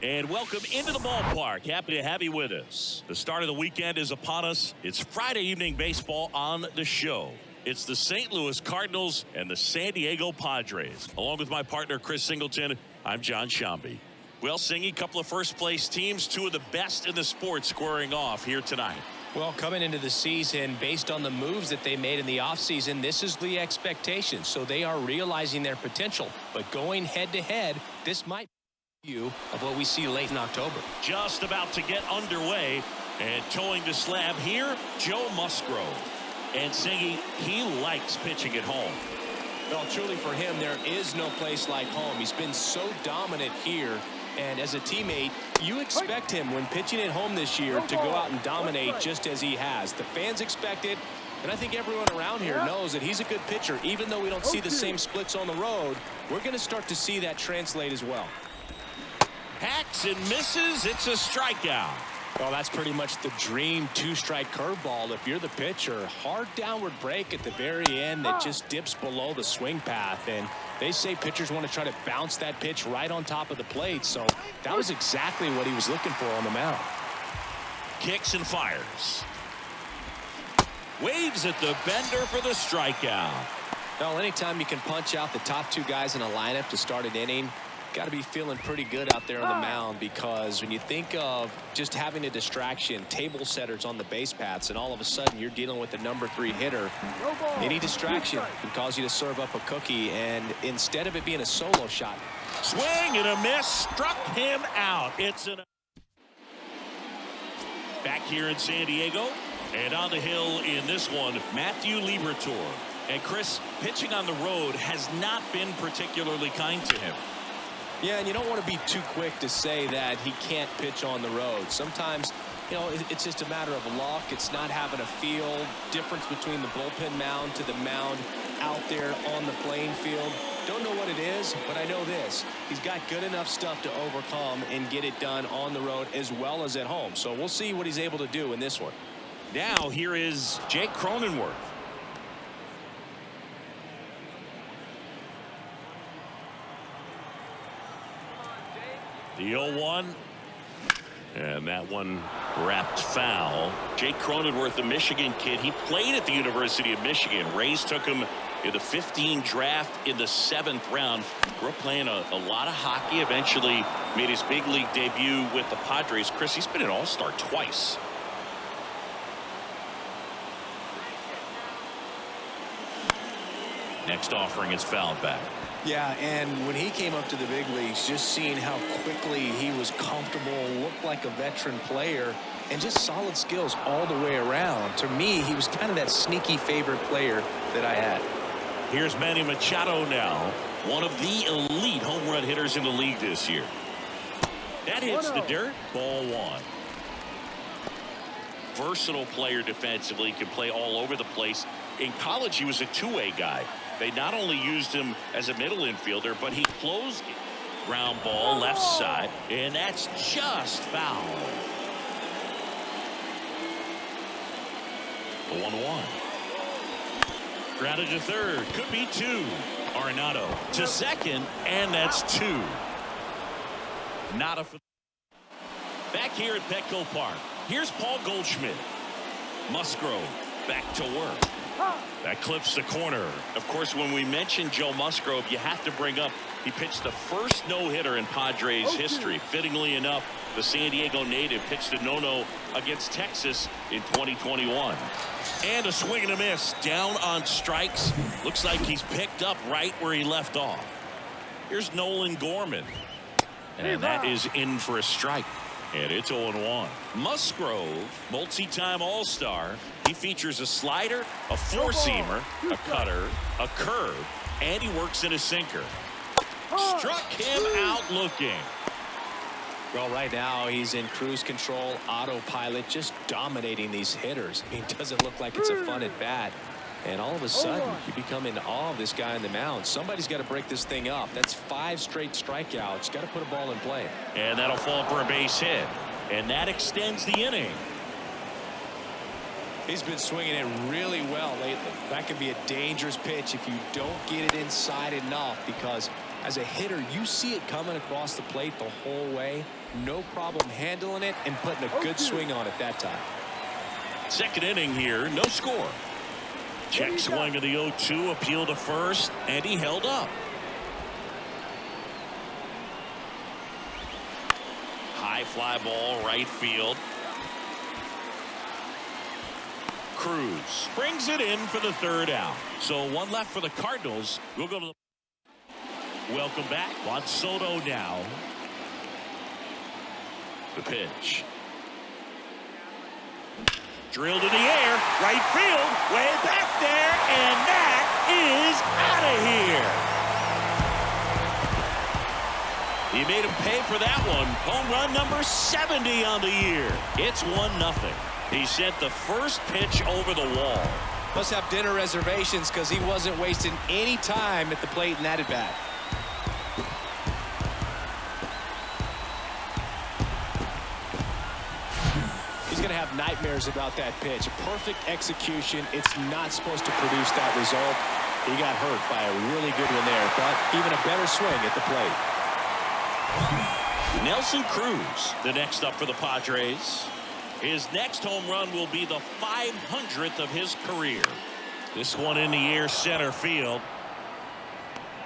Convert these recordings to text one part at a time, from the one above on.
And welcome into the ballpark. Happy to have you with us. The start of the weekend is upon us. It's Friday evening baseball on the show. It's the St. Louis Cardinals and the San Diego Padres. Along with my partner, Chris Singleton, I'm John Shambi. Well, Singy, a couple of first-place teams, two of the best in the sport squaring off here tonight. Well, coming into the season, based on the moves that they made in the offseason, this is the expectation. So they are realizing their potential. But going head-to-head, this might view of what we see late in October. Just about to get underway, and towing the slab here, Joe Musgrove. And Singy, he likes pitching at home. Well, truly for him, there is no place like home. He's been so dominant here, and as a teammate, you expect him when pitching at home this year to go out and dominate just as he has. The fans expect it, and I think everyone around here knows that he's a good pitcher. Even though we don't see the same splits on the road, we're going to start to see that translate as well. Hacks and misses. It's a strikeout. Well, that's pretty much the dream two-strike curveball if you're the pitcher. Hard downward break at the very end that just dips below the swing path. And they say pitchers want to try to bounce that pitch right on top of the plate. So that was exactly what he was looking for on the mound. Kicks and fires. Waves at the bender for the strikeout. Well, anytime you can punch out the top two guys in a lineup to start an inning, got to be feeling pretty good out there on the mound, because when you think of just having a distraction, table setters on the base paths, and all of a sudden you're dealing with the number 3 hitter, any distraction can cause you to serve up a cookie. And instead of it being a solo shot, swing and a miss, struck him out. It's back here in San Diego, and on the hill in this one, Matthew Liberatore. And Chris, pitching on the road has not been particularly kind to him. Yeah, and you don't want to be too quick to say that he can't pitch on the road. Sometimes, you know, it's just a matter of luck. It's not having a feel. Difference between the bullpen mound to the mound out there on the playing field. Don't know what it is, but I know this. He's got good enough stuff to overcome and get it done on the road as well as at home. So we'll see what he's able to do in this one. Now here is Jake Cronenworth. The 0-1, and that one wrapped foul. Jake Cronenworth, the Michigan kid, he played at the University of Michigan. Rays took him in the 15 draft in the 7th round. Grew up playing a lot of hockey. Eventually made his big league debut with the Padres. Chris, he's been an all-star twice. Next offering is fouled back. Yeah, and when he came up to the big leagues, just seeing how quickly he was comfortable, looked like a veteran player, and just solid skills all the way around. To me, he was kind of that sneaky favorite player that I had. Here's Manny Machado now, one of the elite home run hitters in the league this year. That hits the dirt. Ball 1. Versatile player defensively, can play all over the place. In college, he was a two-way guy. They not only used him as a middle infielder, but he closed it. Ground ball left side, and that's just foul. The 1-1. Grounded to third. Could be 2. Arenado to second, and that's 2. Not a. Back here at Petco Park, here's Paul Goldschmidt. Musgrove back to work. That clips the corner. Of course, when we mention Joe Musgrove, you have to bring up he pitched the first no-hitter in Padres history. Fittingly enough, the San Diego native pitched a no-no against Texas in 2021. And a swing and a miss down on strikes. Looks like he's picked up right where he left off. Here's Nolan Gorman. And that is in for a strike. And it's 0-1. Musgrove, multi-time All-Star. He features a slider, a four-seamer, a cutter, a curve, and he works in a sinker. Struck him out looking. Well, right now he's in cruise control, autopilot, just dominating these hitters. I mean, it doesn't look like it's a fun at bat. And all of a sudden, you become in awe of this guy on the mound. Somebody's got to break this thing up. That's 5 straight strikeouts. Got to put a ball in play. And that'll fall for a base hit. And that extends the inning. He's been swinging it really well lately. That could be a dangerous pitch if you don't get it inside enough, because As a hitter, you see it coming across the plate the whole way. No problem handling it and putting a good swing on it that time. Second inning here, no score. Check swing of the 0-2, appeal to first, and he held up. High fly ball, right field. Cruz brings it in for the third out. So one left for the Cardinals. We'll go to the... Welcome back. Juan Soto now. The pitch. Drilled in the air. Right field. Way back there. And that is out of here. He made him pay for that one. Home run number 70 on the year. It's 1-0. He sent the first pitch over the wall. Must have dinner reservations because he wasn't wasting any time at the plate in that at bat. He's going to have nightmares about that pitch. Perfect execution. It's not supposed to produce that result. He got hurt by a really good one there, but even a better swing at the plate. Nelson Cruz, the next up for the Padres. His next home run will be the 500th of his career. This one in the air, center field.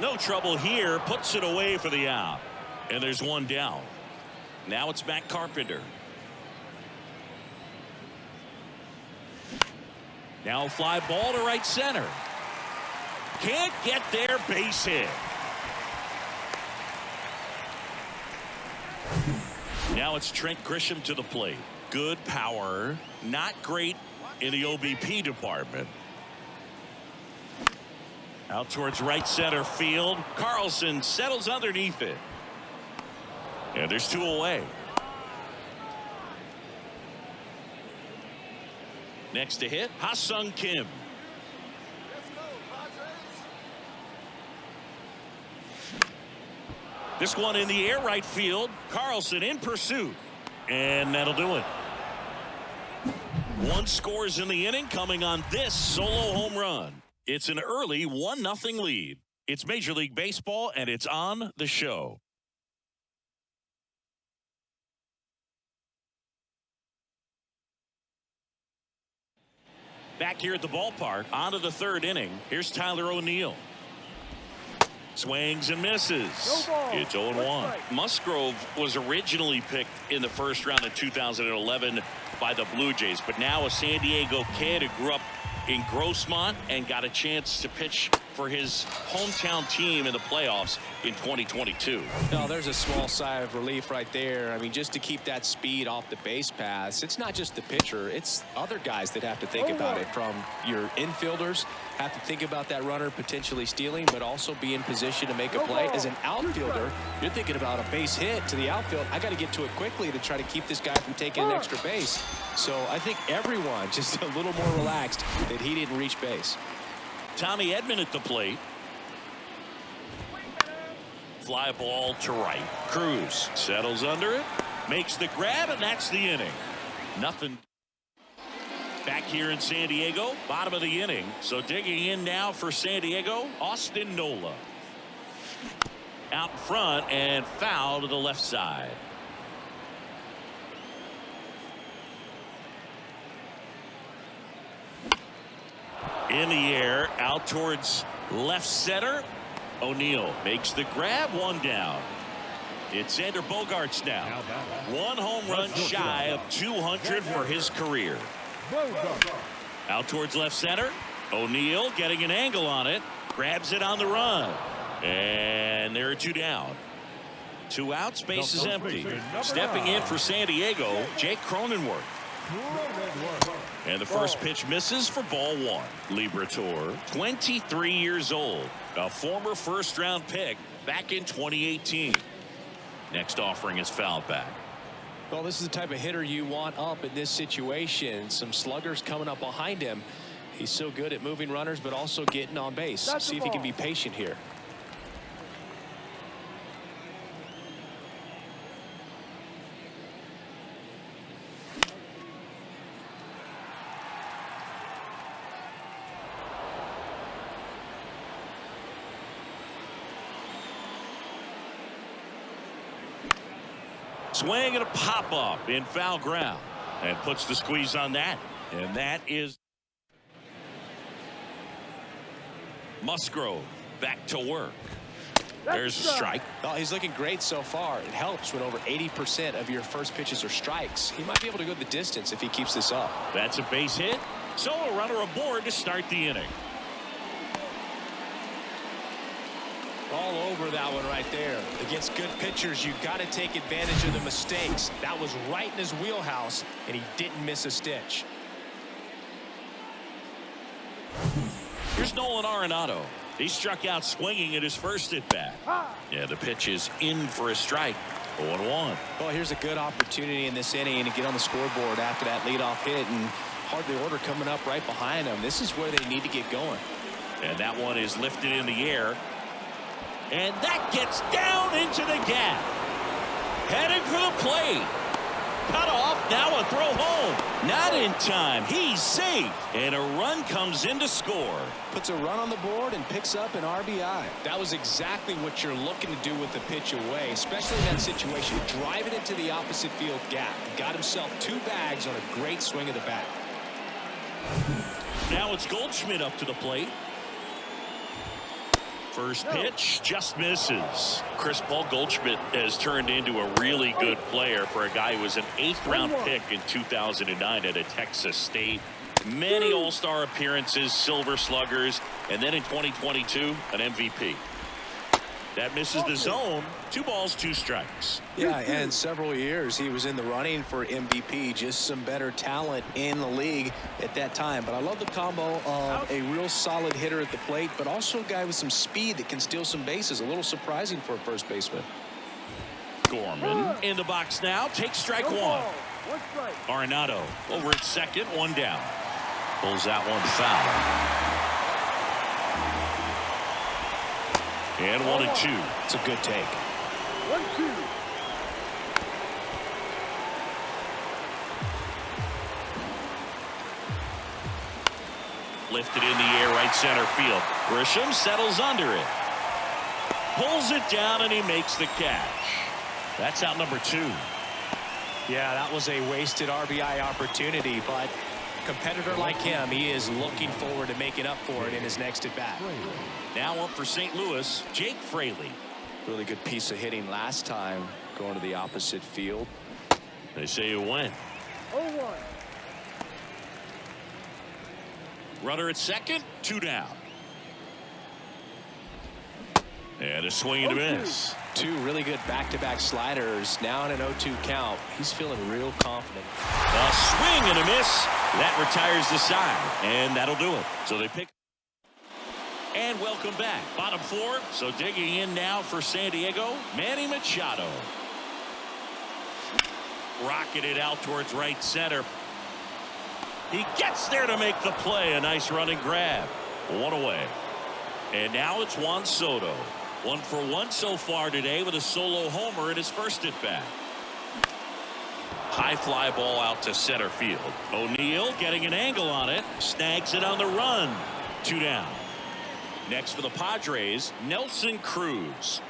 No trouble here, puts it away for the out. And there's one down. Now it's back Carpenter. Now fly ball to right center. Can't get there, base hit. Now it's Trent Grisham to the plate. Good power, not great in the OBP department. Out towards right center field. Carlson settles underneath it. And there's two away. Next to hit, Ha-Sung Kim. This one in the air, right field. Carlson in pursuit. And that'll do it. One scores in the inning coming on this solo home run. It's an early 1-0 lead. It's Major League Baseball, and it's on the show. Back here at the ballpark, on to the third inning. Here's Tyler O'Neill. Swings and misses. It's 0-1. Musgrove was originally picked in the first round of 2011 by the Blue Jays, but now a San Diego kid who grew up in Grossmont and got a chance to pitch for his hometown team in the playoffs in 2022. No, there's a small sigh of relief right there. I mean, just to keep that speed off the base paths, it's not just the pitcher, it's other guys that have to think about it. From your infielders have to think about that runner potentially stealing, but also be in position to make a play. As an outfielder, you're thinking about a base hit to the outfield. I got to get to it quickly to try to keep this guy from taking an extra base. So I think everyone just a little more relaxed that he didn't reach base. Tommy Edman at the plate. Fly ball to right. Cruz settles under it, makes the grab, and that's the inning. Nothing. Back here in San Diego, bottom of the inning. So digging in now for San Diego, Austin Nola. Out front and foul to the left side. In the air, out towards left center. O'Neill makes the grab, one down. It's Xander Bogaerts now. One home run shy of 200 for his career. Out towards left center. O'Neill getting an angle on it. Grabs it on the run. And there are two down. Two outs, base is empty. Stepping in for San Diego, Jake Cronenworth. And the first pitch misses for ball one. Liberatore, 23 years old, a former first-round pick back in 2018. Next offering is fouled back. Well, this is the type of hitter you want up in this situation. Some sluggers coming up behind him. He's so good at moving runners, but also getting on base. See if he can be patient here. Swing and a pop-up in foul ground. And puts the squeeze on that. And that is Musgrove back to work. There's a strike. Oh, he's looking great so far. It helps when over 80% of your first pitches are strikes. He might be able to go the distance if he keeps this up. That's a base hit. So a runner aboard to start the inning. All over that one right there. Against good pitchers, you got to take advantage of the mistakes. That was right in his wheelhouse, and he didn't miss a stitch. Here's Nolan Arenado. He struck out swinging at his first at bat. Yeah, the pitch is in for a strike. 0-1. Well, here's a good opportunity in this inning to get on the scoreboard after that leadoff hit, and hardly order coming up right behind them. This is where they need to get going. And that one is lifted in the air. And that gets down into the gap. Heading for the plate. Cut off. Now a throw home. Not in time. He's safe. And a run comes in to score. Puts a run on the board and picks up an RBI. That was exactly what you're looking to do with the pitch away, especially in that situation. Drive it into the opposite field gap. Got himself 2 bags on a great swing of the bat. Now it's Goldschmidt up to the plate. First pitch just misses. Chris Paul Goldschmidt has turned into a really good player for a guy who was an 8th round pick in 2009 at a Texas State. Many all-star appearances, silver sluggers, and then in 2022 an MVP. That misses the zone. 2 balls, 2 strikes. Yeah, and several years he was in the running for MVP. Just some better talent in the league at that time. But I love the combo of a real solid hitter at the plate, but also a guy with some speed that can steal some bases. A little surprising for a first baseman. Gorman in the box now. Takes strike 1. Arenado over at second. 1 down. Pulls that one foul. And 1-2. It's a good take. 1-2. Lifted in the air, right center field. Grisham settles under it. Pulls it down, and he makes the catch. That's out number 2. Yeah, that was a wasted RBI opportunity, but a competitor like him, he is looking forward to making up for it in his next at-bat. Now up for St. Louis, Jake Fraley. Really good piece of hitting last time, going to the opposite field. They say you win. 0-1. Runner at second, 2 down. And a swing and a miss. 2 really good back-to-back sliders. Now in an 0-2 count. He's feeling real confident. A swing and a miss. That retires the side, and that'll do it. So they pick. And welcome back. Bottom 4. So digging in now for San Diego, Manny Machado. Rocketed out towards right center. He gets there to make the play. A nice running grab. 1 away. And now it's Juan Soto. 1 for 1 so far today with a solo homer in his first at bat. High fly ball out to center field. O'Neill getting an angle on it. Snags it on the run. 2 down. Next for the Padres, Nelson Cruz.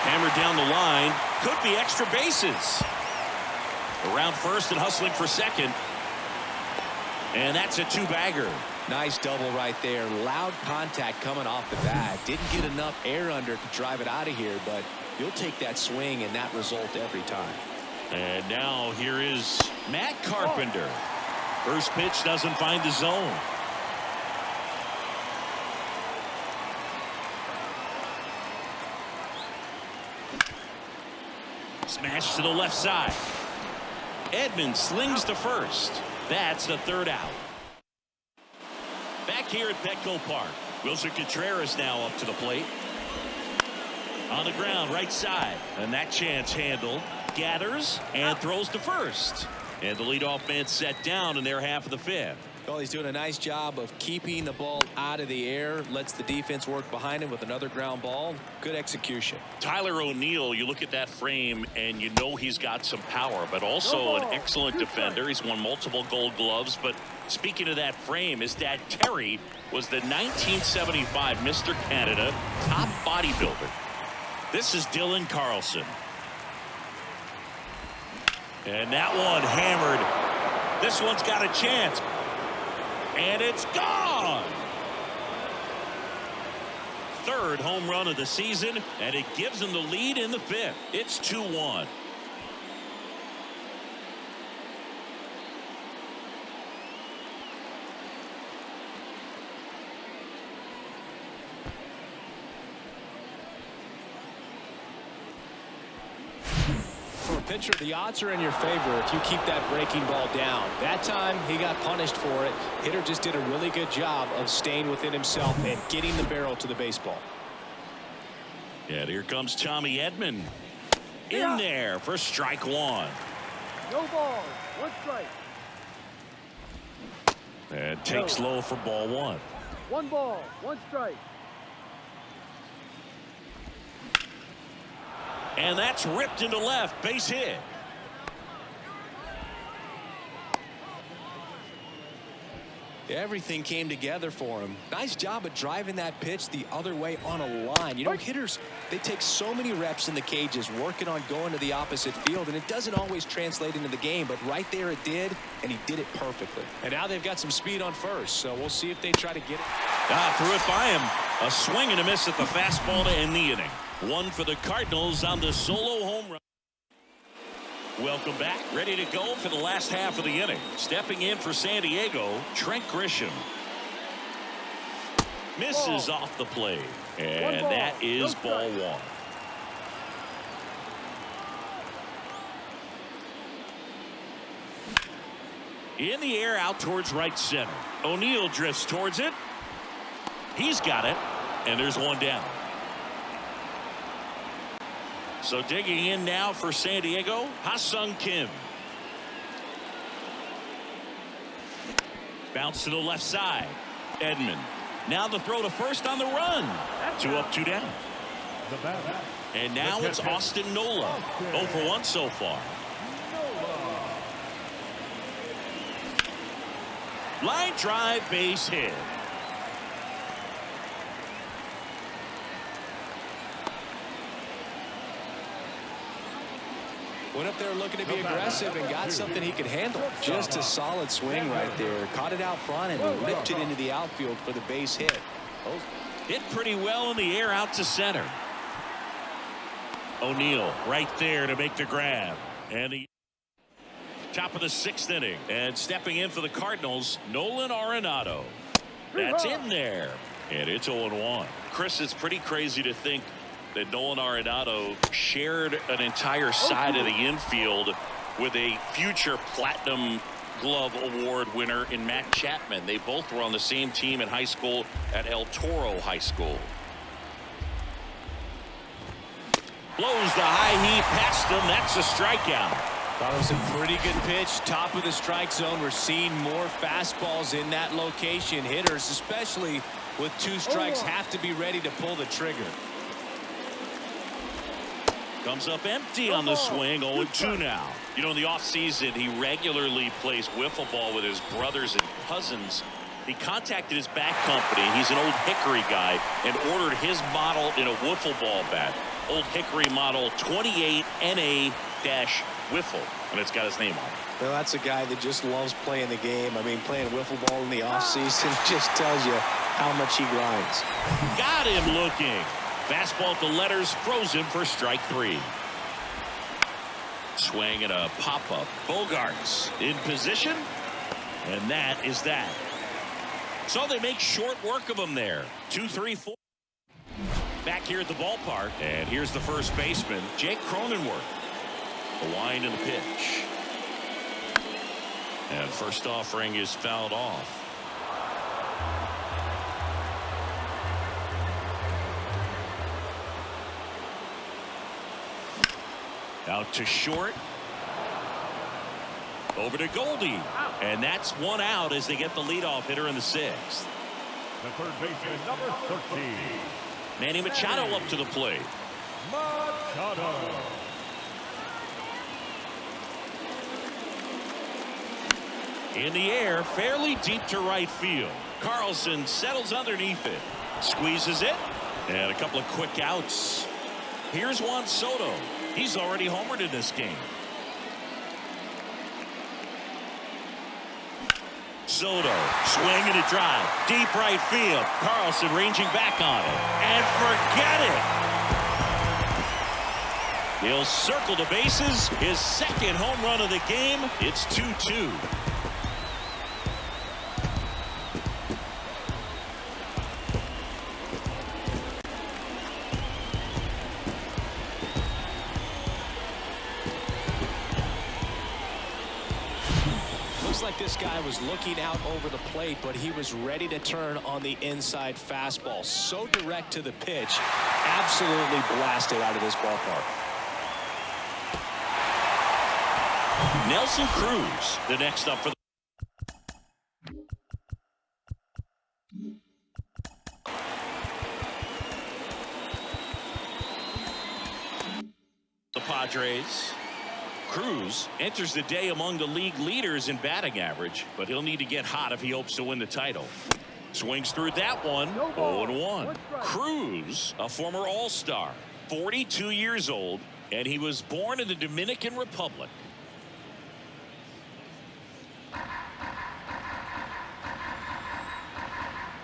Hammered down the line. Could be extra bases. Around first and hustling for second. And that's a 2-bagger. Nice double right there. Loud contact coming off the bat. Didn't get enough air under to drive it out of here, but you'll take that swing and that result every time. And now here is Matt Carpenter. First pitch doesn't find the zone. Smash to the left side. Edmonds slings to first. That's the 3rd out. Back here at Petco Park, Wilson Contreras now up to the plate. On the ground, right side. And that chance handled. Gathers and throws to first. And the leadoff man set down in their half of the 5th. Well, he's doing a nice job of keeping the ball out of the air. Lets the defense work behind him with another ground ball. Good execution. Tyler O'Neill, you look at that frame and you know he's got some power, but also an excellent defender. He's won multiple Gold Gloves. But speaking of that frame, his dad Terry was the 1975 Mr. Canada top bodybuilder. This is Dylan Carlson. And that one hammered. This one's got a chance. And it's gone. Third home run of the season, and it gives him the lead in the fifth. It's 2-1. For a pitcher, the odds are in your favor if you keep that breaking ball down. That time, he got punished for it. Hitter just did a really good job of staying within himself and getting the barrel to the baseball. And here comes Tommy Edman in there for strike one. No ball. One strike. And takes low for ball one. One ball. One strike. And that's ripped into left. Base hit. Everything came together for him. Nice job of driving that pitch the other way on a line. You know, hitters, they take so many reps in the cages working on going to the opposite field, and it doesn't always translate into the game, but right there it did, and he did it perfectly. And now they've got some speed on first, so we'll see if they try to get it. Threw it by him. A swing and a miss at the fastball to end the inning. One for the Cardinals on the solo home run. Welcome back. Ready to go for the last half of the inning. Stepping in for San Diego, Trent Grisham. Misses off the plate. And that is ball one. In the air out towards right center. O'Neill drifts towards it. He's got it. And there's one down. So digging in now for San Diego, Ha-Sung Kim. Bounce to the left side. Edman. Now the throw to first on the run. 2 up, 2 down. And now it's Austin Nola. 0 for 1 so far. Line drive, base hit. Went up there looking to be aggressive and got something he could handle. Just a solid swing right there. Caught it out front and whipped it into the outfield for the base hit. Hit pretty well in the air out to center. O'Neill right there to make the grab. And the top of the 6th inning. And stepping in for the Cardinals, Nolan Arenado. That's in there. And it's 0-1. Chris, it's pretty crazy to think that Nolan Arenado shared an entire side of the infield with a future Platinum Glove Award winner in Matt Chapman. They both were on the same team in high school at El Toro High School. Blows the high heat past him. That's a strikeout. Thought it was a pretty good pitch. Top of the strike zone. We're seeing more fastballs in that location. Hitters, especially with 2 strikes, have to be ready to pull the trigger. Comes up empty on the swing. 0-2 now. You know, in the offseason, he regularly plays wiffle ball with his brothers and cousins. He contacted his bat company. He's an Old Hickory guy and ordered his model in a wiffle ball bat. Old Hickory model 28 NA-wiffle. And it's got his name on it. Well, that's a guy that just loves playing the game. I mean, playing wiffle ball in the offseason just tells you how much he grinds. Got him looking. Fastball at the letters, frozen for strike 3. Swing and a pop-up. Bogarts in position. And that is that. So they make short work of him there. 2, 3, 4. Back here at the ballpark. And here's the first baseman, Jake Cronenworth. The wind and the pitch. And first offering is fouled off. Out to short. Over to Goldie. And that's one out as they get the leadoff hitter in the sixth. The third baseman, number 13. Manny Machado up to the plate. Machado. In the air, fairly deep to right field. Carlson settles underneath it. Squeezes it. And a couple of quick outs. Here's Juan Soto. He's already homered in this game. Soto swinging a drive. Deep right field. Carlson ranging back on it. And forget it. He'll circle the bases. His second home run of the game. It's 2-2. Like this guy was looking out over the plate, but he was ready to turn on the inside fastball. So direct to the pitch, absolutely blasted out of this ballpark. Nelson Cruz, the next up for the Padres. Cruz enters the day among the league leaders in batting average, but he'll need to get hot if he hopes to win the title. Swings through that one. 0-1. Cruz, a former All-Star, 42 years old, and he was born in the Dominican Republic.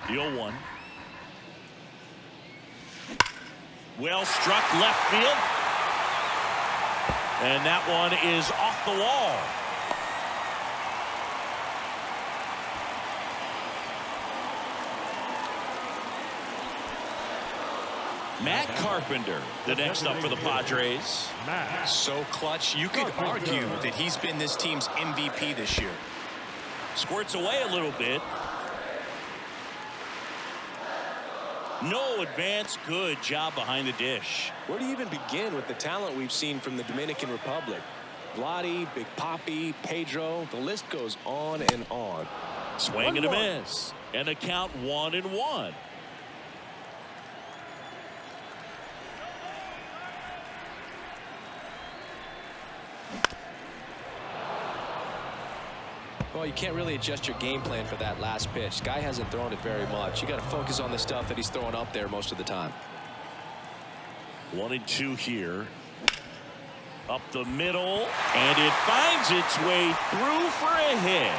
The 0-1. Well struck left field. And that one is off the wall. Matt Carpenter, the next up for the Padres. So clutch, you could argue that he's been this team's MVP this year. Squirts away a little bit. No advance. Good job behind the dish. Where do you even begin with the talent we've seen from the Dominican Republic? Vladdy, Big Papi, Pedro, the list goes on and on. Swing and a miss. And the count 1-1. Well, you can't really adjust your game plan for that last pitch. Guy hasn't thrown it very much. You got to focus on the stuff that he's throwing up there most of the time. 1-2 here. Up the middle, and it finds its way through for a hit.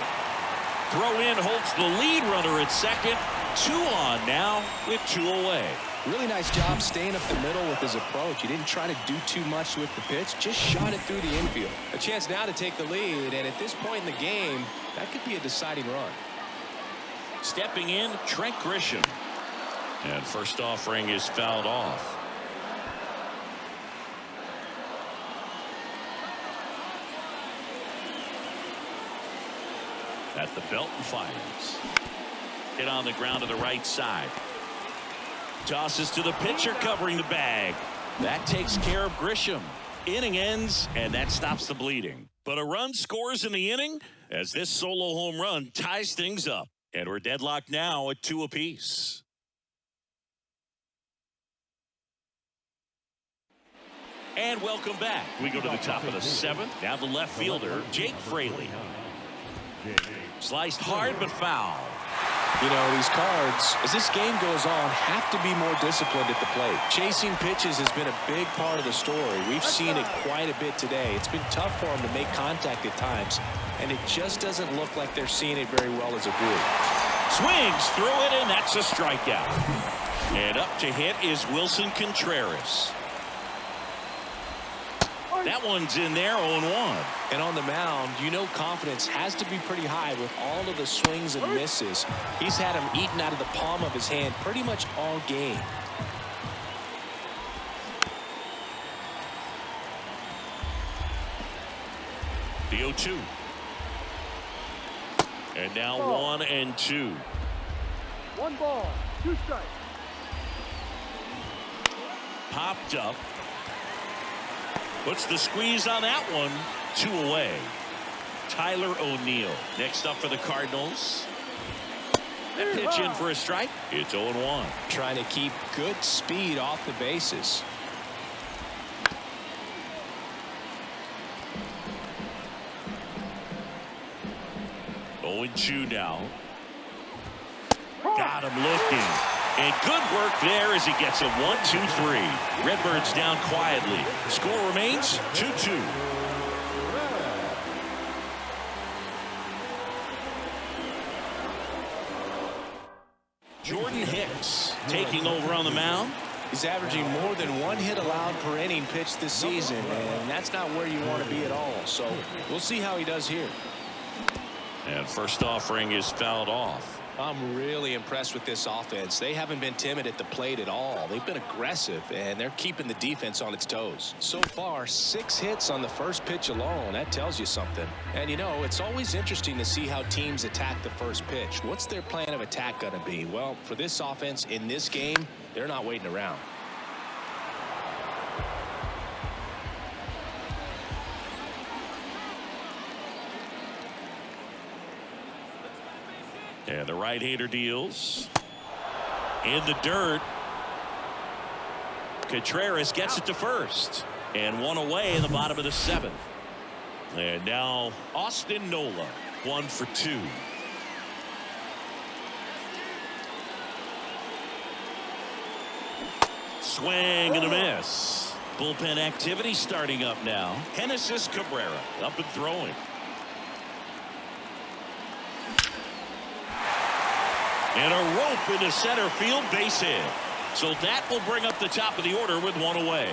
Throw in holds the lead runner at second. 2 on now with 2 away. Really nice job staying up the middle with his approach. He didn't try to do too much with the pitch, just shot it through the infield. A chance now to take the lead, and at this point in the game, that could be a deciding run. Stepping in, Trent Grisham. And first offering is fouled off. At the belt and fires. Hit on the ground to the right side. Tosses to the pitcher covering the bag. That takes care of Grisham. Inning ends, and that stops the bleeding. But a run scores in the inning as this solo home run ties things up. And we're deadlocked now at 2 apiece. And welcome back. We go to the top of the 7th. Now the left fielder, Jake Fraley. Sliced hard but foul. You know, these Cards, as this game goes on, have to be more disciplined at the plate. Chasing pitches has been a big part of the story. We've seen it quite a bit today. It's been tough for them to make contact at times, and it just doesn't look like they're seeing it very well as a group. Swings through it, and that's a strikeout. And up to hit is Wilson Contreras. That one's in there, 0-1. And on the mound, you know confidence has to be pretty high with all of the swings and misses. He's had them eaten out of the palm of his hand pretty much all game. The 0-2. And now 1-2. 1 ball, 2 strikes. Popped up. Puts the squeeze on that one. 2 away. Tyler O'Neill. Next up for the Cardinals. That pitch in for a strike. It's 0-1. Trying to keep good speed off the bases. 0-2 now. Got him looking. And good work there as he gets a 1-2-3. Redbirds down quietly. Score remains 2-2. Jordan Hicks taking over on the mound. He's averaging more than 1 hit allowed per inning pitched this season, and that's not where you want to be at all. So we'll see how he does here. And first offering is fouled off. I'm really impressed with this offense. They haven't been timid at the plate at all. They've been aggressive, and they're keeping the defense on its toes. So far, 6 hits on the first pitch alone. That tells you something. And, you know, it's always interesting to see how teams attack the first pitch. What's their plan of attack going to be? Well, for this offense in this game, they're not waiting around. And the right-hander deals. In the dirt. Contreras gets it to first. And 1 away in the bottom of the 7th. And now Austin Nola, 1 for 2. Swing and a miss. Bullpen activity starting up now. Genesis Cabrera up and throwing. And a rope into center field, base hit. So that will bring up the top of the order with 1 away.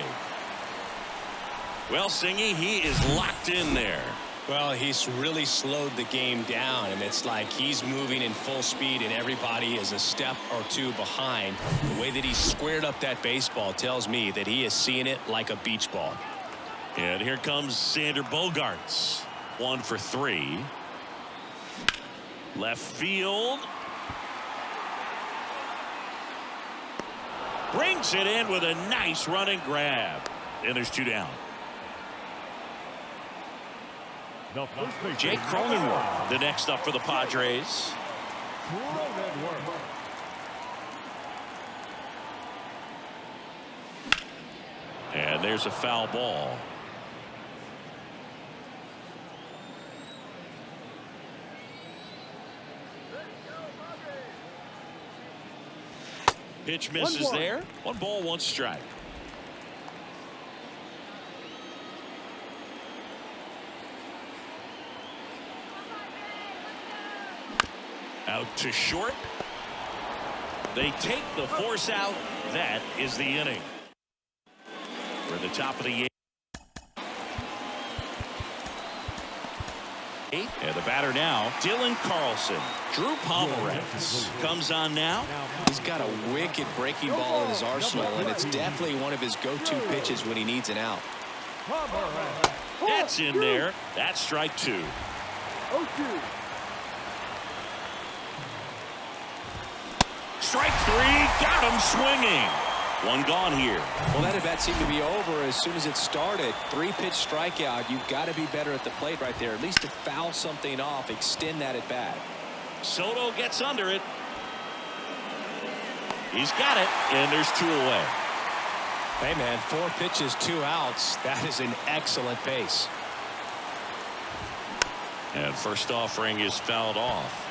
Well, Singy, he is locked in there. Well, he's really slowed the game down, and it's like he's moving in full speed and everybody is a step or 2 behind. The way that he squared up that baseball tells me that he is seeing it like a beach ball. And here comes Sander Bogarts, 1 for 3. Left field. Brings it in with a nice running grab. And there's 2 down. Jake Cronenworth, the next up for the Padres. And there's a foul ball. Pitch misses there. 1 ball, 1 strike. Out to short. They take the force out. That is the inning. We're at the top of the 8th. And the batter now, Dylan Carlson. Drew Pomeranz comes on now. He's got a wicked breaking ball in his arsenal, and it's definitely one of his go-to pitches when he needs an out. That's in there. That's strike 2. 0-2. Strike 3. Got him swinging. 1 gone here. Well, that at bat seemed to be over as soon as it started. 3-pitch strikeout. You've got to be better at the plate right there, at least to foul something off, extend that at bat. Soto gets under it. He's got it, and there's 2 away. Hey, man, 4 pitches, 2 outs. That is an excellent pace. And first offering is fouled off.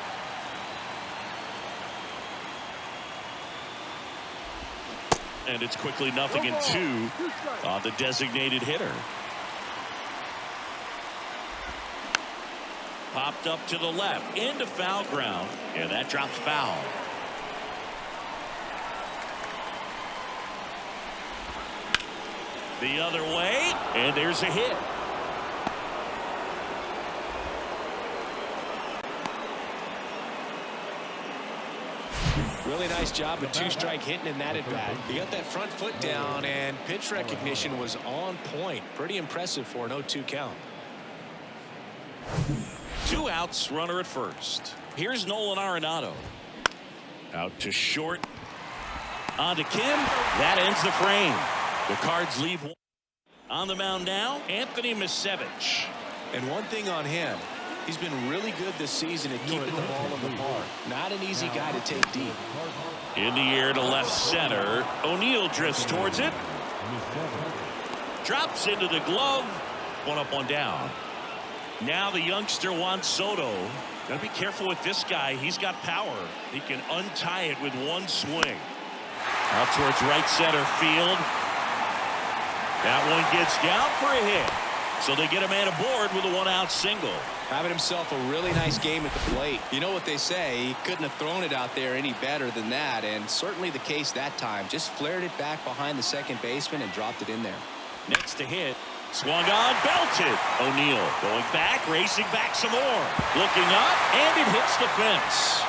And it's quickly 0-2 on the designated hitter. Popped up to the left into foul ground, and that drops foul. The other way, and there's a hit. Really nice job with 2-strike hitting in that at bat. He got that front foot down, and pitch recognition was on point. Pretty impressive for an 0-2 count. 2 outs, runner at first. Here's Nolan Arenado. Out to short. On to Kim. That ends the frame. The Cards leave 1. On the mound now, Anthony Misevich. And one thing on him, He's been really good this season at keeping the ball in the park. Not an easy guy to take deep. In the air to left center. O'Neill drifts towards it. Drops into the glove. One up, one down. Now the youngster Juan Soto. Gotta be careful with this guy. He's got power. He can untie it with one swing. Out towards right center field. That one gets down for a hit. So they get a man aboard with a one-out single. Having himself a really nice game at the plate. You know what they say, he couldn't have thrown it out there any better than that, and certainly the case that time. Just flared it back behind the second baseman and dropped it in there. Next to hit. Swung on, belted. O'Neill going back, racing back some more. Looking up, and it hits the fence.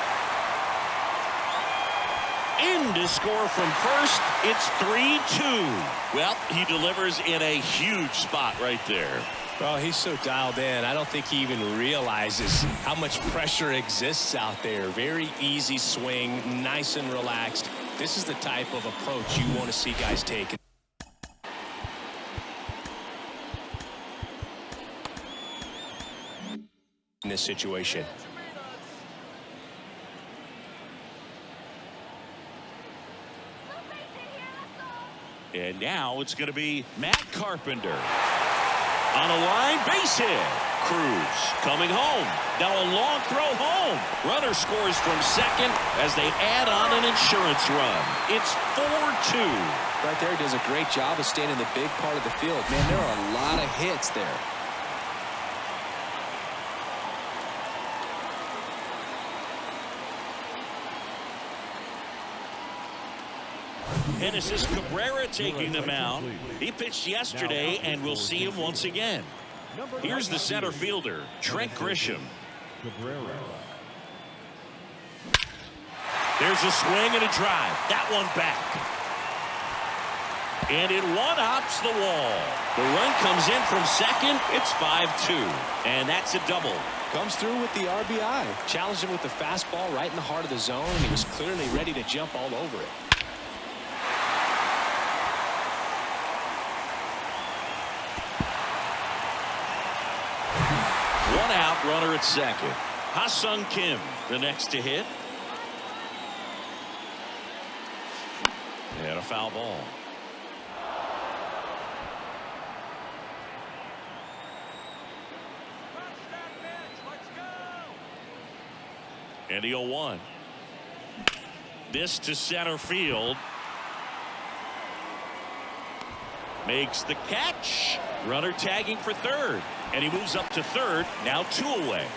In to score from first, it's 3-2. Well, he delivers in a huge spot right there. Well, he's so dialed in. I don't think he even realizes how much pressure exists out there. Very easy swing, nice and relaxed. This is the type of approach you want to see guys take. In this situation. And now it's going to be Matt Carpenter. On a line, base hit. Cruz coming home. Now a long throw home. Runner scores from second as they add on an insurance run. It's 4-2. Right there, does a great job of staying in the big part of the field. Man, there are a lot of hits there. Genesis Cabrera taking the mound. He pitched yesterday, and we'll see him once again. Here's the center fielder, Trent Grisham. There's a swing and a drive. That one back. And it one-hops the wall. The run comes in from second. It's 5-2. And that's a double. Comes through with the RBI. Challenged him with the fastball right in the heart of the zone, and he was clearly ready to jump all over it. One out, runner at second. Ha-Sung Kim, the next to hit. And a foul ball. And the 0-1. This to center field. Makes the catch. Runner tagging for third. And he moves up to third. Now 2 away.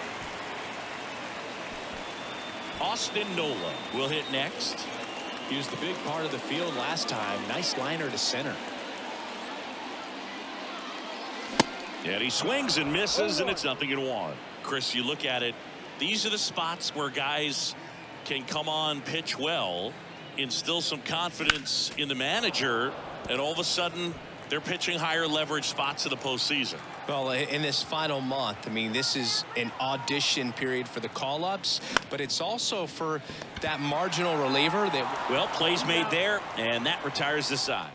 Austin Nolan will hit next. He was the big part of the field last time. Nice liner to center. And he swings and misses, and it's 0-1. Chris, you look at it. These are the spots where guys can come on, pitch well, instill some confidence in the manager, and all of a sudden they're pitching higher leverage spots in the postseason. Well, in this final month, I mean, this is an audition period for the call-ups, but it's also for that marginal reliever that... Well, plays made there, and that retires the side.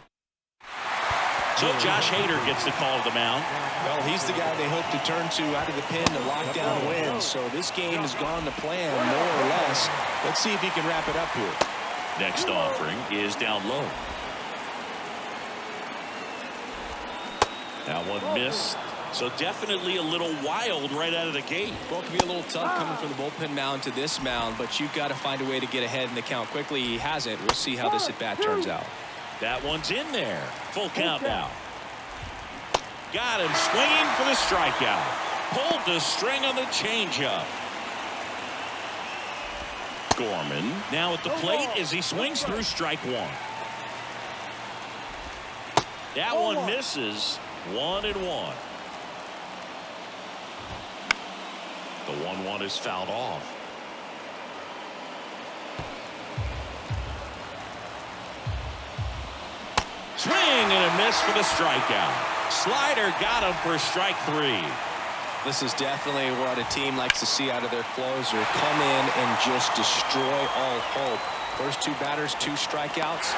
So Josh Hader gets the call to the mound. Well, he's the guy they hope to turn to out of the pen to lock down wins. So this game has gone to plan, more or less. Let's see if he can wrap it up here. Next offering is down low. That one missed. So definitely a little wild right out of the gate. Well, it can be a little tough coming from the bullpen mound to this mound, but you've got to find a way to get ahead in the count quickly. He hasn't. We'll see how this at-bat turns out. That one's in there. Full count now. Got him swinging for the strikeout. Pulled the string on the changeup. Gorman now at the plate as he swings through strike one. That one misses. 1-1. The 1-1 is fouled off. Swing and a miss for the strikeout. Slider got him for strike 3. This is definitely what a team likes to see out of their closer. Come in and just destroy all hope. First 2 batters, 2 strikeouts.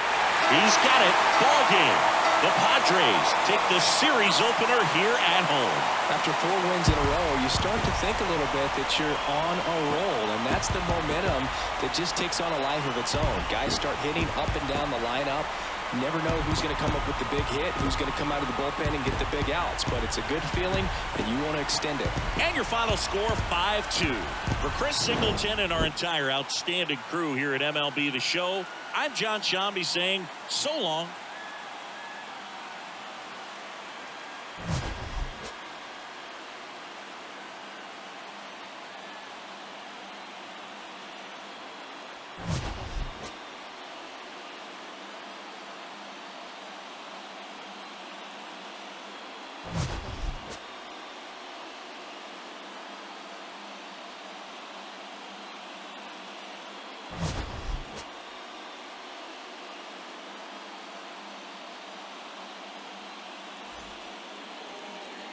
He's got it. Ball game. The Padres take the series opener here at home. After 4 wins in a row, you start to think a little bit that you're on a roll, and that's the momentum that just takes on a life of its own. Guys start hitting up and down the lineup. Never know who's going to come up with the big hit, who's going to come out of the bullpen and get the big outs, but it's a good feeling, and you want to extend it. And your final score, 5-2. For Chris Singleton and our entire outstanding crew here at MLB The Show, I'm John Shambi saying so long.